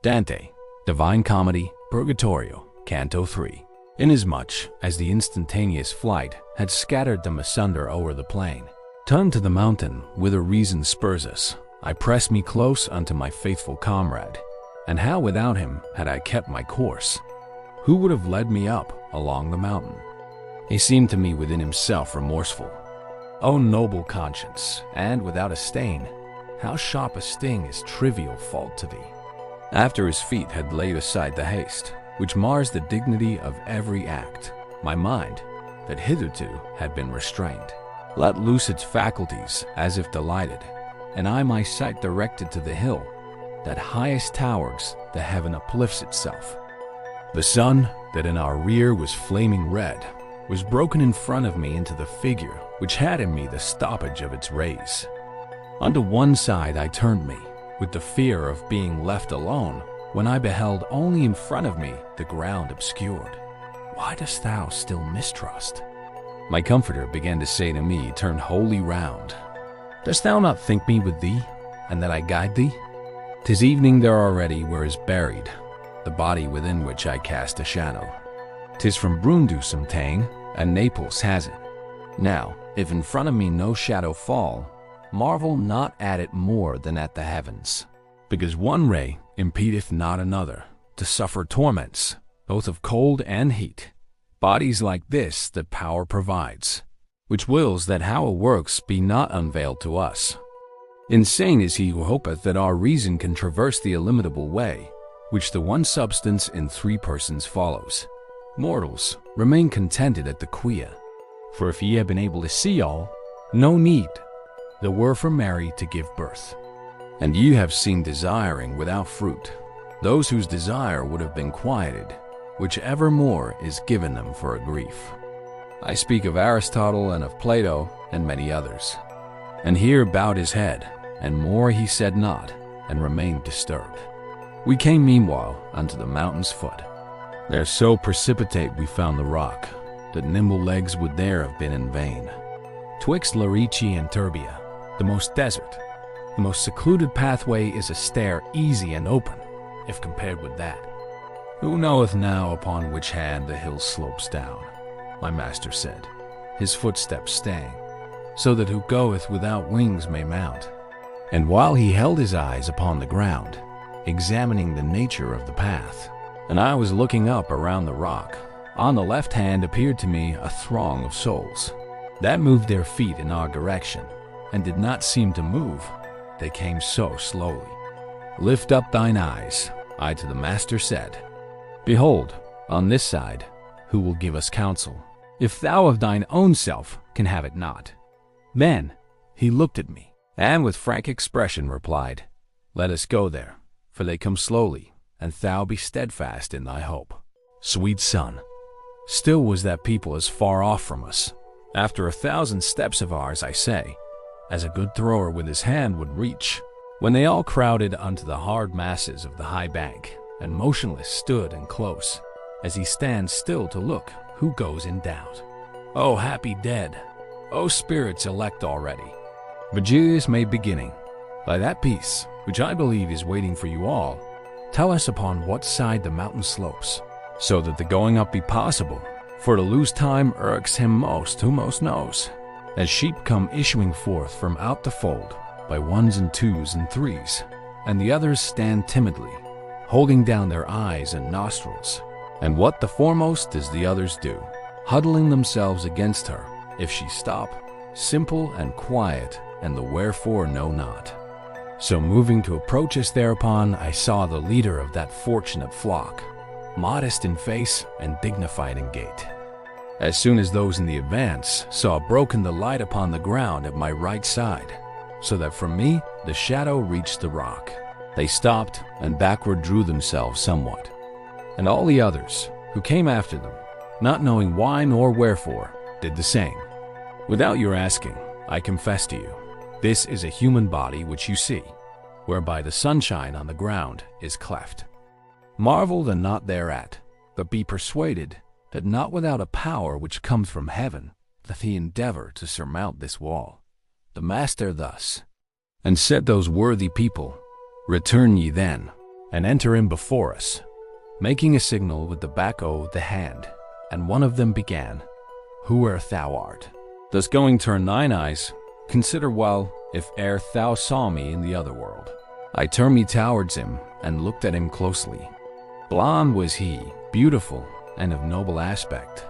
Dante, Divine Comedy, Purgatorio, Canto 3. Inasmuch as the instantaneous flight had scattered them asunder o'er the plain, turned to the mountain whither reason spurs us, I press me close unto my faithful comrade. And how without him had I kept my course? Who would have led me up along the mountain? He seemed to me within himself remorseful. O noble conscience, and without a stain, how sharp a sting is trivial fault to thee. After his feet had laid aside the haste, which mars the dignity of every act, my mind, that hitherto had been restrained, let loose its faculties as if delighted, and I my sight directed to the hill, that highest towers the heaven uplifts itself. The sun, that in our rear was flaming red, was broken in front of me into the figure which had in me the stoppage of its rays. Unto one side I turned me, with the fear of being left alone, when I beheld only in front of me the ground obscured. Why dost thou still mistrust? My comforter began to say to me, turned wholly round, Dost thou not think me with thee, and that I guide thee? 'Tis evening there already where is buried the body within which I cast a shadow. 'Tis from Brundusum ta'en, and Naples has it. Now, if in front of me no shadow fall, marvel not at it more than at the heavens, because one ray impedeth not another to suffer torments, both of cold and heat. Bodies like this that power provides, which wills that how it works be not unveiled to us. Insane is he who hopeth that our reason can traverse the illimitable way, which the one substance in three persons follows. Mortals, remain contented at the quia, for if ye had been able to see all, no need there were for Mary to give birth. And you have seen desiring without fruit, those whose desire would have been quieted, which evermore is given them for a grief. I speak of Aristotle and of Plato and many others. And here bowed his head, and more he said not, and remained disturbed. We came meanwhile unto the mountain's foot. There so precipitate we found the rock, that nimble legs would there have been in vain. Twixt Larici and Turbia, the most desert, the most secluded pathway is a stair easy and open, if compared with that. Who knoweth now upon which hand the hill slopes down? My master said, his footsteps staying, so that who goeth without wings may mount. And while he held his eyes upon the ground, examining the nature of the path, and I was looking up around the rock, on the left hand appeared to me a throng of souls, that moved their feet in our direction, and did not seem to move, they came so slowly. Lift up thine eyes, I to the master said. Behold, on this side, who will give us counsel, if thou of thine own self can have it not. Then he looked at me, and with frank expression replied, Let us go there, for they come slowly, and thou be steadfast in thy hope. Sweet son, still was that people as far off from us. After 1,000 steps of ours, I say, as a good thrower with his hand would reach, when they all crowded unto the hard masses of the high bank, and motionless stood and close, as he stands still to look who goes in doubt. O happy dead! O spirits elect already! Virgilius made beginning, by that peace, which I believe is waiting for you all, tell us upon what side the mountain slopes, so that the going up be possible, for to lose time irks him most who most knows. As sheep come issuing forth from out the fold, by ones and twos and threes, and the others stand timidly, holding down their eyes and nostrils, and what the foremost does the others do, huddling themselves against her, if she stop, simple and quiet, and the wherefore know not. So moving to approach us thereupon, I saw the leader of that fortunate flock, modest in face and dignified in gait. As soon as those in the advance saw broken the light upon the ground at my right side, so that from me the shadow reached the rock, they stopped and backward drew themselves somewhat. And all the others, who came after them, not knowing why nor wherefore, did the same. Without your asking, I confess to you, this is a human body which you see, whereby the sunshine on the ground is cleft. Marvel then not thereat, but be persuaded that not without a power which comes from heaven doth he endeavor to surmount this wall. The master thus, and said those worthy people, Return ye then, and enter in before us, making a signal with the back o' the hand, and one of them began, Whoe'er thou art, thus going turn thine eyes, consider well if ere thou saw me in the other world. I turned me towards him and looked at him closely. Blond was he, beautiful and of noble aspect,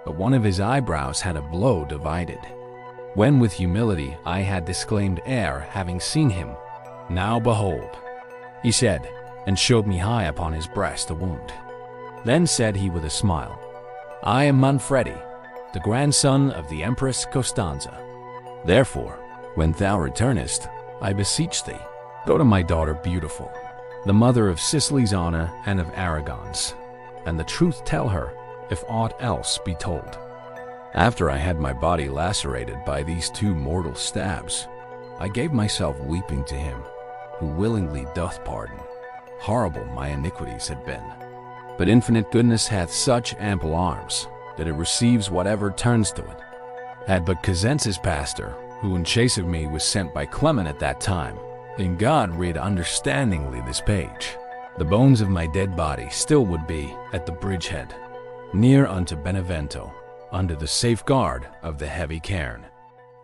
but one of his eyebrows had a blow divided. When with humility I had disclaimed ere having seen him, Now behold, he said, and showed me high upon his breast a wound. Then said he with a smile, I am Manfredi, the grandson of the Empress Costanza. Therefore, when thou returnest, I beseech thee, go to my daughter beautiful, the mother of Sicily's honor and of Aragon's, and the truth tell her, if aught else be told. After I had my body lacerated by these 2 mortal stabs, I gave myself weeping to him, who willingly doth pardon. Horrible my iniquities had been, but infinite goodness hath such ample arms, that it receives whatever turns to it. Had but Cosenza's pastor, who in chase of me was sent by Clement at that time, then God read understandingly this page, the bones of my dead body still would be at the bridgehead, near unto Benevento, under the safeguard of the heavy cairn.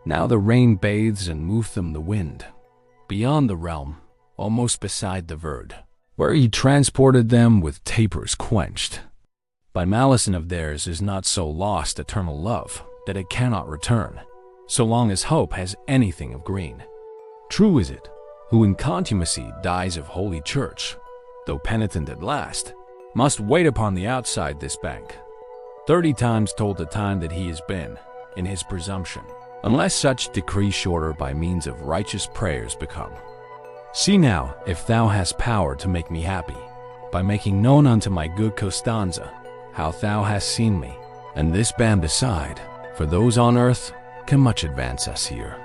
Now the rain bathes and moveth them the wind, beyond the realm, almost beside the Verd, where he transported them with tapers quenched. By malison of theirs is not so lost eternal love, that it cannot return, so long as hope has anything of green. True is it, who in contumacy dies of holy church, though penitent at last, must wait upon the outside this bank. 30 times told the time that he has been, in his presumption, unless such decree shorter by means of righteous prayers become. See now if thou hast power to make me happy, by making known unto my good Costanza how thou hast seen me, and this band beside, for those on earth can much advance us here.